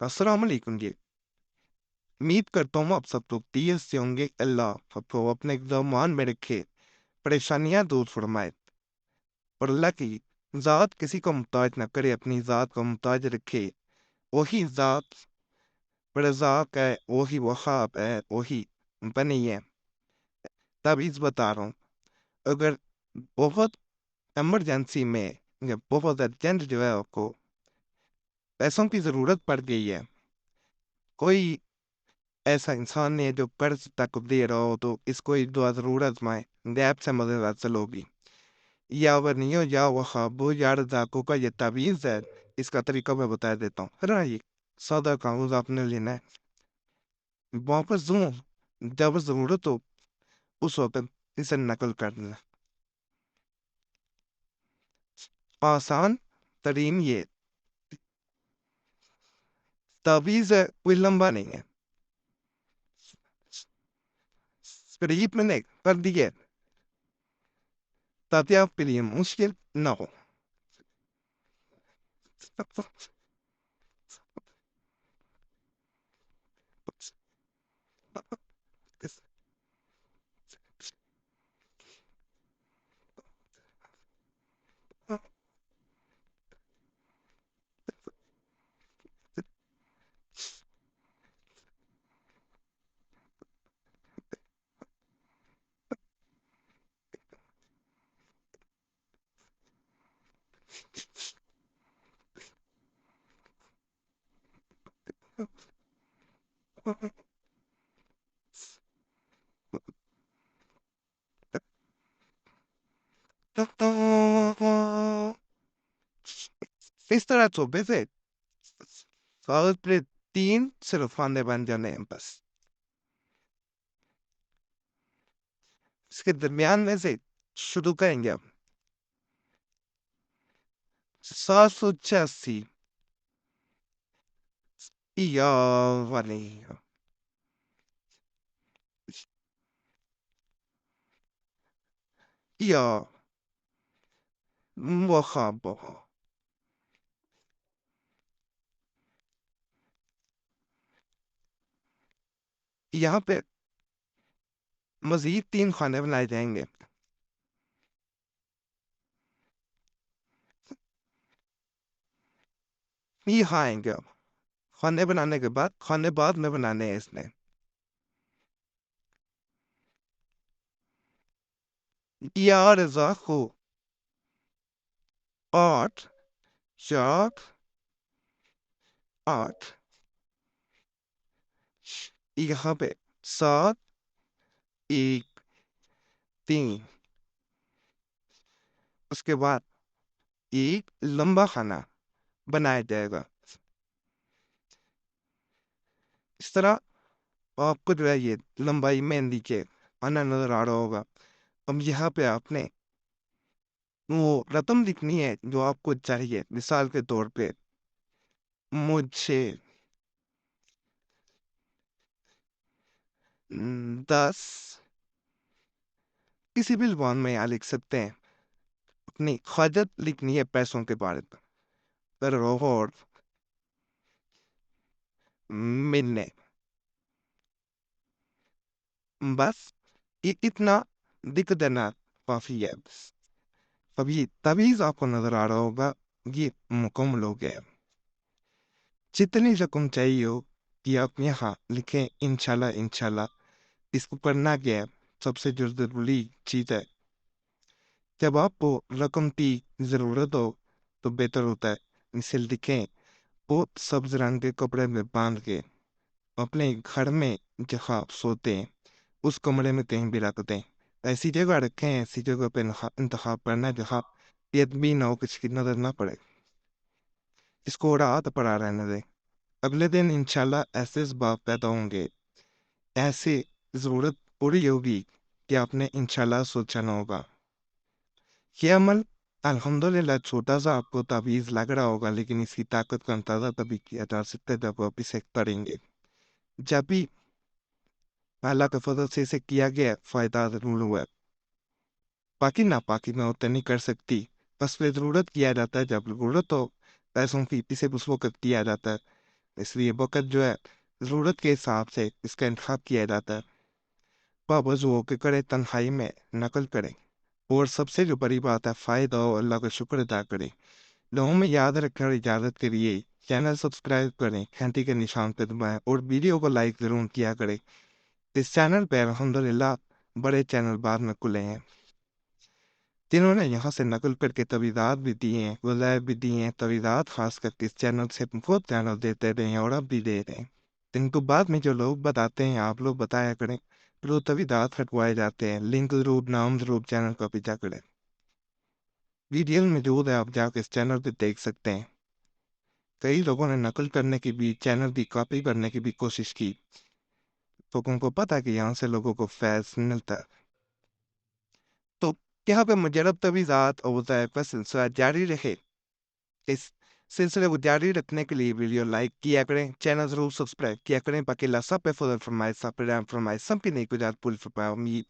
السلام علیکم جی۔ امید کرتا ہوں آپ سب لوگ خیریت سے ہوں گے۔ اللہ آپ کو اپنے اقدامات میں رکھے، پریشانیاں دور فرمائے، اور اللہ کی ذات کسی کو محتاج نہ کرے، اپنی ذات کو محتاج رکھے۔ وہی ذات رزاق ہے، وہی وہاب ہے، وہی بنی ہے۔ تب اس بتا رہا ہوں، اگر بہت ایمرجنسی میں یا بہت ارجنٹ جو ہے آپ کو پیسوں کی ضرورت پڑ گئی ہے، کوئی ایسا انسان نہیں ہے جو قرض تک دے رہا ہو، تو اس کو ایک دعا ضرورت میں غیب سے مدد حاصل ہوگی۔ یا ورنیو یا وہابو یا رزاقو کا یہ تعویذ ہے، اس کا طریقہ میں بتا دیتا ہوں۔ پھر یہ سادہ کاغذ آپ نے لینا ہے، واپس دوں جب ضرورت ہو اس وقت اسے نقل کر دینا۔ آسان ترین یہ تعویذ ہے، کوئی لمبا نہیں ہے، قریب میں نے کر دیے تاکہ آپ کے لیے مشکل نہ ہو۔ اس طرح صوبے سے کاغذ پہ تین صرف فاندے بن جانے ہیں بس۔ اس کے درمیان میں سے شروع کریں گے اب 786 یا والی یا وخابو۔ یہاں پہ مزید 3 خانے بنائے جائیں گے۔ یہ آئیں گے اب خانے بنانے کے بعد، خانے بعد میں بنانے ہیں اس نے۔ یا رزاقو 8 4 8، یہاں پہ 7 1 3، اس کے بعد ایک لمبا خانہ بنایا جائے گا۔ اس طرح آپ کو جو ہے یہ لمبائی میں نیچے آنا نظر آ رہا ہوگا۔ اب یہاں پہ آپ نے وہ رقم لکھنی ہے جو آپ کو چاہیے۔ مثال کے طور پہ مجھے 10، کسی بھی زبان میں یہاں لکھ سکتے ہیں، اپنی خواجت لکھنی ہے پیسوں کے بارے میں۔ پر اور ملنے بس اتنا دکھ دینا کافی ہے۔ ابھی تعویذ آپ کو نظر آ رہا ہوگا، یہ مکمل ہو گیا۔ جتنی رقم چاہیے ہو کہ آپ یہاں لکھیں انشاءاللہ انشاءاللہ۔ اس کو کرنا کیا ہے، سب سے جو ضروری چیز ہے، جب آپ کو رقم کی ضرورت ہو تو بہتر ہوتا ہے اسے لکھیں بہت سبز رنگ کے کپڑے میں باندھ کے اپنے گھر میں جہاں آپ سوتے ہیں اس کمرے میں کہیں بھی رکھ دیں۔ ایسی جگہ رکھیں، ایسی جگہ پہ انتخاب کرنا جہاں یہ بھی نہ ہو، کسی کی نظر نہ پڑے۔ اس کو رات پڑا رہنے دیں۔ اگلے دن انشاءاللہ ایسے اسباب پیدا ہوں گے، ایسی ضرورت پوری ہوگی کہ آپ نے انشاءاللہ سوچا نہ ہوگا۔ یہ عمل الحمدللہ چھوٹا سا آپ کو تعویذ لگ رہا ہوگا، لیکن اس کی طاقت کا اندازہ تبھی کیا جا سکتا ہے جب آپ اسے کریں گے۔ جب بھی اللہ کے فضل سے اسے کیا گیا فائدہ ضرور ہوا ہے، باقی ناپاکی میں ہوتے نہیں کر سکتی۔ بس پہ ضرورت کیا جاتا ہے، جب ضرورت ہو پیسوں کی اسے اس وقت کیا جاتا ہے۔ اس لیے وقت جو ہے ضرورت کے حساب سے اس کا انتخاب کیا جاتا ہے۔ پابند ہو کے کرے، تنہائی میں نقل کریں، اور سب سے جو بڑی بات ہے فائدہ ہو اللہ کا شکر ادا کریں۔ لوگوں میں یاد رکھیں اور اجازت کے لیے چینل سبسکرائب کریں، گھنٹی کے نشان پہ دبائیں اور ویڈیو کو لائک ضرور کیا کریں۔ اس چینل پہ الحمدللہ بڑے چینل بعد میں کھلے ہیں جنہوں نے یہاں سے نقل کر کے تویدات بھی دیے ہیں، وظائف بھی دیے ہیں۔ تویدات خاص کر کے اس چینل سے بہت چینل دیتے رہے ہیں اور اب بھی دے رہے ہیں۔ ان کو بعد میں جو لوگ بتاتے ہیں آپ لوگ بتایا کریں، پھر وہ تویدات ہٹوائے جاتے ہیں۔ لنک ضرور، نام ضرور چینل کو بھی جا کریں۔ ویڈیو موجود ہے، آپ جا کے اس چینل پہ دیکھ سکتے ہیں۔ کئی لوگوں نے نقل کرنے کی بھی، چینل کی کاپی کرنے کی بھی کوشش کی، لوگوں کو پتا کہ یہاں سے لوگوں کو فیض ملتا ہے۔ تو یہاں پہ مجرب تویزات اور وظائف کا سلسلہ جاری رہے۔ اس سلسلے کو جاری رکھنے کے لیے ویڈیو لائک کیا کریں، چینل ضرور سبسکرائب کیا کریں، باقی اللہ سب پہ فضل فرمائے، سب پہ رحم فرمائے، سب کی نیک گزار پوری فرمائے۔ امید